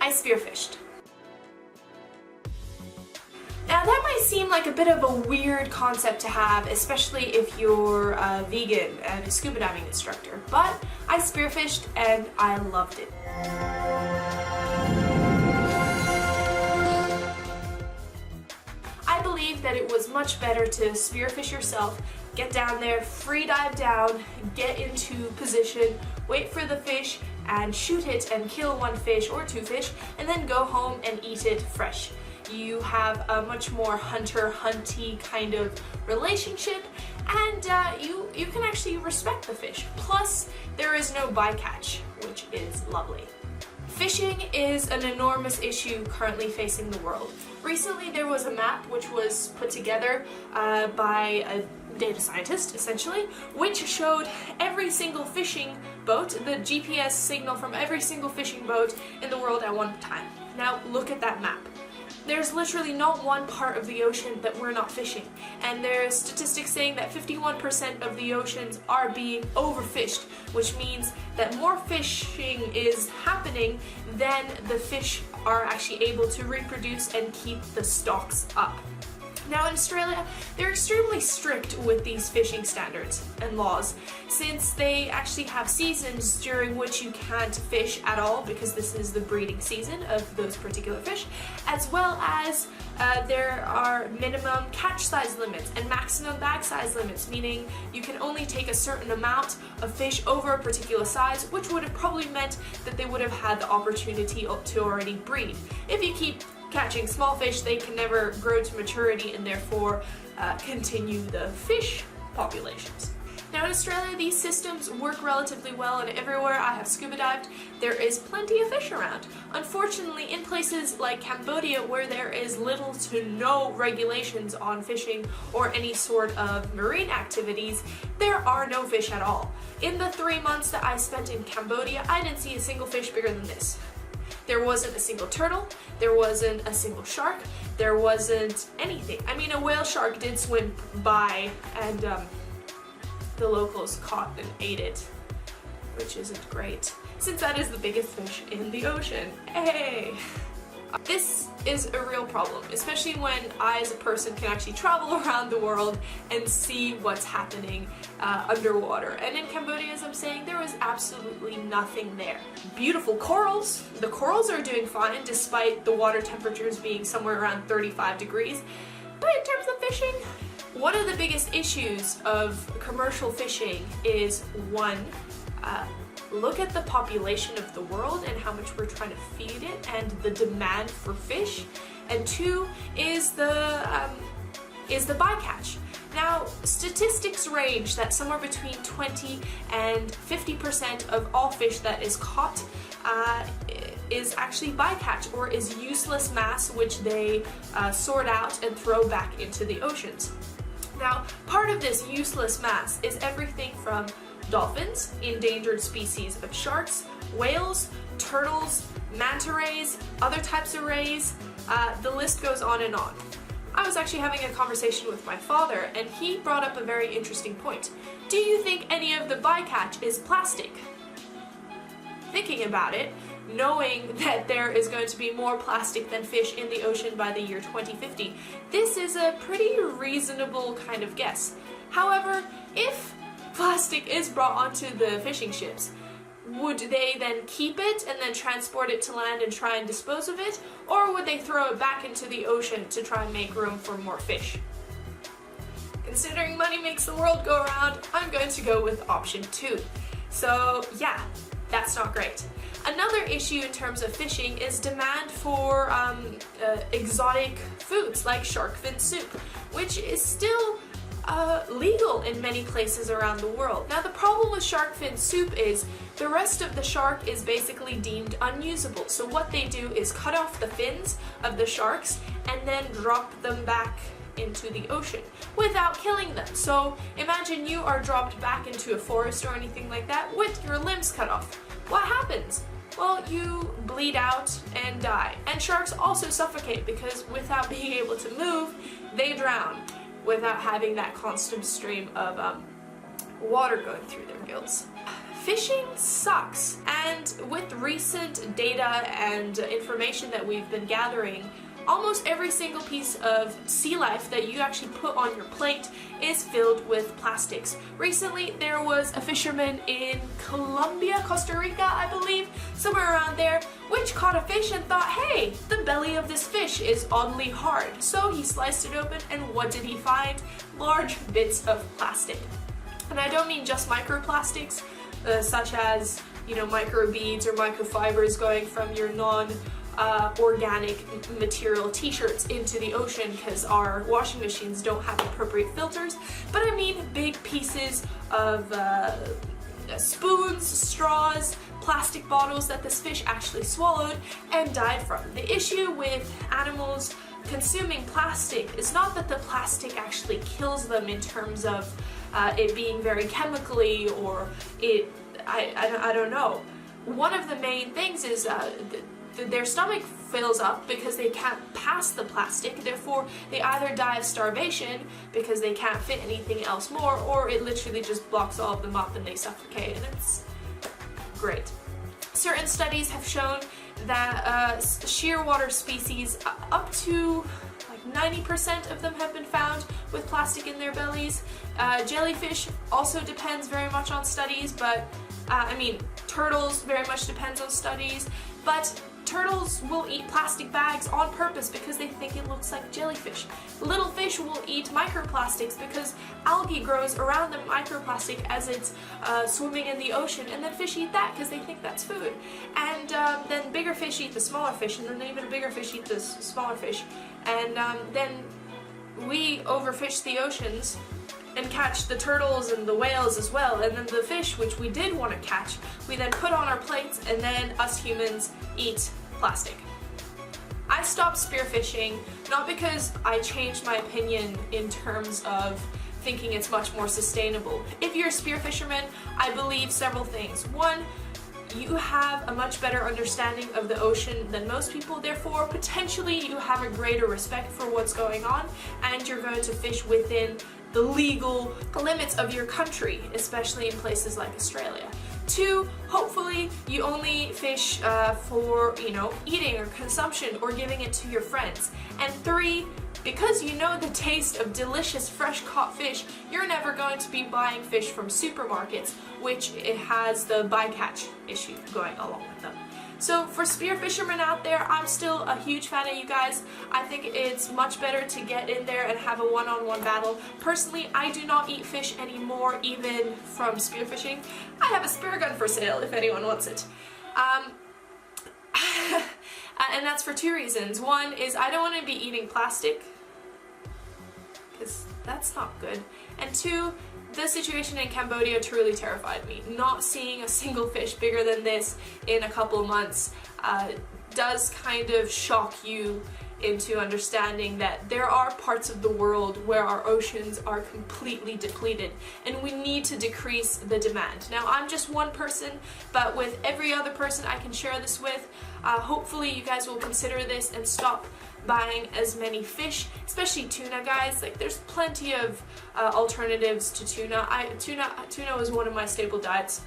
I spearfished. Now that might seem like a bit of a weird concept to have, especially if you're a vegan and a scuba diving instructor, but I spearfished and I loved it. I believe that it was much better to spearfish yourself, get down there, free dive down, get into position, wait for the fish and shoot it and kill one fish or two fish, and then go home and eat it fresh. You have a much more hunter-hunty kind of relationship, and you can actually respect the fish. Plus, there is no bycatch, which is lovely. Fishing is an enormous issue currently facing the world. Recently there was a map which was put together by a data scientist, essentially, which showed every single fishing boat, the GPS signal from every single fishing boat in the world at one time. Now look at that map. There's literally not one part of the ocean that we're not fishing, and there's statistics saying that 51% of the oceans are being overfished, which means that more fishing is happening than the fish are actually able to reproduce and keep the stocks up. Now in Australia, they're extremely strict with these fishing standards and laws, since they actually have seasons during which you can't fish at all because this is the breeding season of those particular fish, as well as there are minimum catch size limits and maximum bag size limits, meaning you can only take a certain amount of fish over a particular size, which would have probably meant that they would have had the opportunity to already breed. If you keep catching small fish, they can never grow to maturity and therefore continue the fish populations. Now in Australia, these systems work relatively well, and everywhere I have scuba dived, there is plenty of fish around. Unfortunately, in places like Cambodia, where there is little to no regulations on fishing or any sort of marine activities, there are no fish at all. In the 3 months that I spent in Cambodia, I didn't see a single fish bigger than this. There wasn't a single turtle, there wasn't a single shark, there wasn't anything. I mean, a whale shark did swim by, and the locals caught and ate it, which isn't great, since that is the biggest fish in the ocean. Hey! This is a real problem, especially when I as a person can actually travel around the world and see what's happening underwater. And in Cambodia, as I'm saying, there was absolutely nothing there. Beautiful corals. The corals are doing fine despite the water temperatures being somewhere around 35 degrees. But in terms of fishing, one of the biggest issues of commercial fishing is one, look at the population of the world and how much we're trying to feed it and the demand for fish, and two is the bycatch. Now, statistics range that somewhere between 20 and 50% of all fish that is caught is actually bycatch, or is useless mass, which they sort out and throw back into the oceans. Now, part of this useless mass is everything from dolphins, endangered species of sharks, whales, turtles, manta rays, other types of rays, the list goes on and on. I was actually having a conversation with my father, and he brought up a very interesting point. Do you think any of the bycatch is plastic? Thinking about it, knowing that there is going to be more plastic than fish in the ocean by the year 2050, this is a pretty reasonable kind of guess. However, if plastic is brought onto the fishing ships, would they then keep it and then transport it to land and try and dispose of it, or would they throw it back into the ocean to try and make room for more fish? Considering money makes the world go around, I'm going to go with option 2. So yeah, that's not great. Another issue in terms of fishing is demand for exotic foods like shark fin soup, which is still legal in many places around the world. Now the problem with shark fin soup is the rest of the shark is basically deemed unusable. So what they do is cut off the fins of the sharks and then drop them back into the ocean without killing them. So imagine you are dropped back into a forest or anything like that with your limbs cut off. What happens? Well, you bleed out and die. And sharks also suffocate because without being able to move, they drown without having that constant stream of water going through their gills. fishing sucks. And with recent data and information that we've been gathering, almost every single piece of sea life that you actually put on your plate is filled with plastics. Recently, there was a fisherman in Colombia, Costa Rica, I believe, somewhere around there, which caught a fish and thought, hey, the belly of this fish is oddly hard. So he sliced it open, and what did he find? Large bits of plastic. And I don't mean just microplastics, such as, you know, microbeads or microfibers going from your organic material t-shirts into the ocean because our washing machines don't have appropriate filters, but I mean big pieces of spoons, straws, plastic bottles that this fish actually swallowed and died from. The issue with animals consuming plastic is not that the plastic actually kills them in terms of it being very chemically or I don't know. One of the main things is their stomach fills up because they can't pass the plastic, therefore they either die of starvation because they can't fit anything else more, or it literally just blocks all of them up and they suffocate, and it's great. Certain studies have shown that shearwater species, up to like 90% of them have been found with plastic in their bellies. Jellyfish also depends very much on studies, but I mean, turtles very much depends on studies, but turtles will eat plastic bags on purpose because they think it looks like jellyfish. Little fish will eat microplastics because algae grows around the microplastic as it's swimming in the ocean, and then fish eat that because they think that's food. And then bigger fish eat the smaller fish, and then even bigger fish eat the smaller fish. And then we overfish the oceans and catch the turtles and the whales as well, and then the fish, which we did want to catch, we then put on our plates, and then us humans eat plastic. I stopped spearfishing not because I changed my opinion in terms of thinking it's much more sustainable. If you're a spearfisherman, I believe several things. One, you have a much better understanding of the ocean than most people, therefore potentially you have a greater respect for what's going on, and you're going to fish within the legal limits of your country, especially in places like Australia. Two, hopefully you only fish for, you know, eating or consumption or giving it to your friends. And three, because you know the taste of delicious fresh caught fish, you're never going to be buying fish from supermarkets, which it has the bycatch issue going along with them. So for spear fishermen out there, I'm still a huge fan of you guys. I think it's much better to get in there and have a one-on-one battle. Personally, I do not eat fish anymore, even from spearfishing. I have a spear gun for sale if anyone wants it. And that's for two reasons. One is I don't want to be eating plastic, because that's not good. And two, the situation in Cambodia truly terrified me. Not seeing a single fish bigger than this in a couple months does kind of shock you into understanding that there are parts of the world where our oceans are completely depleted, and we need to decrease the demand. Now, I'm just one person, but with every other person I can share this with, hopefully you guys will consider this and stop buying as many fish, especially tuna, guys. Like, there's plenty of alternatives to tuna. Tuna was one of my staple diets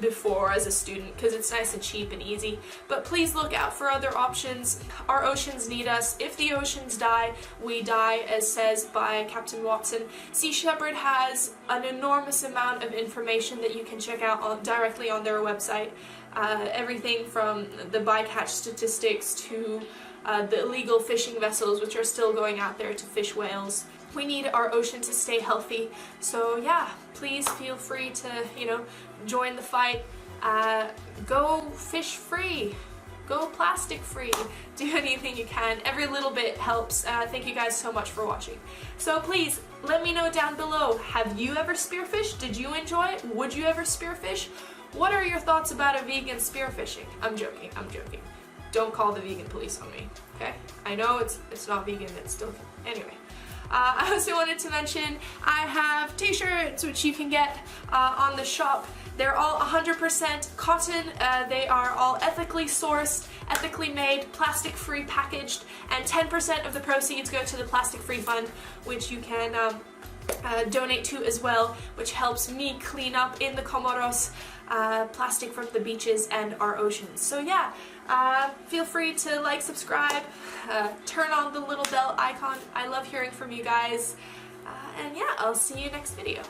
before as a student because it's nice and cheap and easy, but please look out for other options. Our oceans need us. If the oceans die, we die, as says by Captain Watson. Sea Shepherd has an enormous amount of information that you can check out directly on their website. Everything from the bycatch statistics to the illegal fishing vessels which are still going out there to fish whales. We need our ocean to stay healthy, so yeah, please feel free to, you know, join the fight. Go fish free, go plastic free, do anything you can. Every little bit helps. Thank you guys so much for watching. So please, let me know down below, have you ever spearfished? Did you enjoy it? Would you ever spearfish? What are your thoughts about a vegan spearfishing? I'm joking, I'm joking. Don't call the vegan police on me, okay? I know it's not vegan, it's still, anyway. I also wanted to mention I have t-shirts which you can get on the shop. They're all 100% cotton. They are all ethically sourced, ethically made, plastic-free packaged, and 10% of the proceeds go to the Plastic Free Fund, which you can donate to as well, which helps me clean up in the Comoros plastic from the beaches and our oceans. So yeah, feel free to like, subscribe, turn on the little bell icon. I love hearing from you guys, and yeah, I'll see you next video.